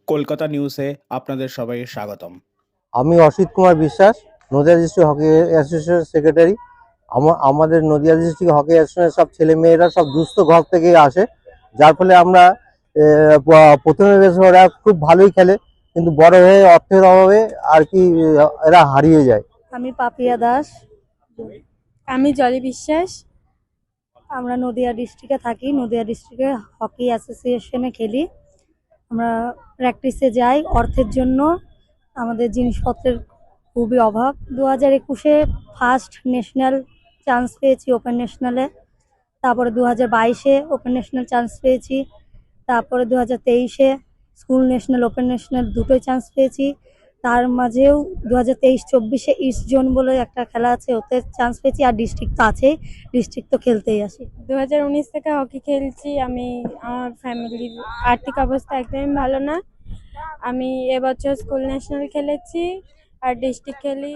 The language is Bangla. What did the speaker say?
কলকাতা নিউজে আপনাদের সবাইকে স্বাগতম। আমি অসিত কুমার বিশ্বাস, নদিয়া ডিস্ট্রিক্ট হকি অ্যাসোসিয়েশনের সেক্রেটারি। আমাদের নদিয়া ডিস্ট্রিক্ট হকি অ্যাসোসিয়েশনের সব ছেলে মেয়েরা সব দুস্থ ঘর থেকে আসে, যার ফলে আমরা প্রথমে বেশ ওরা খুব ভালোই খেলে, কিন্তু বড় হয়ে অর্থের অভাবে আর কি এরা হারিয়ে যায়। আমি পাপিয়া দাস। আমি জলি বিশ্বাস। আমরা নদিয়া ডিস্ট্রিক্টে থাকি। নদিয়া ডিস্ট্রিক্টে হকি অ্যাসোসিয়েশনে খেলি। আমরা প্র্যাকটিসে যাই অর্থের জন্য। আমাদের জিনিসপত্রের খুবই অভাব। 2021-এ ফার্স্ট ন্যাশনাল চান্স পেয়েছি ওপেন ন্যাশনালে। তারপরে 2022-এ ওপেন ন্যাশনাল চান্স পেয়েছি। তারপরে 2023-এ স্কুল ন্যাশনাল ওপেন ন্যাশনাল দুটোই চান্স পেয়েছি। তার মাঝেও 2023-24-এ ইস্ট জোন বলে একটা খেলা আছে, ওতে চান্স পেয়েছি। আর ডিস্ট্রিক্ট তো আছেই, ডিস্ট্রিক্ট তো খেলতেই আসি। 2019 থেকে হকি খেলছি। আমার ফ্যামিলির আর্থিক অবস্থা একদমই ভালো না। আমি এবছর স্কুল ন্যাশনাল খেলেছি আর ডিস্ট্রিক্ট খেলি।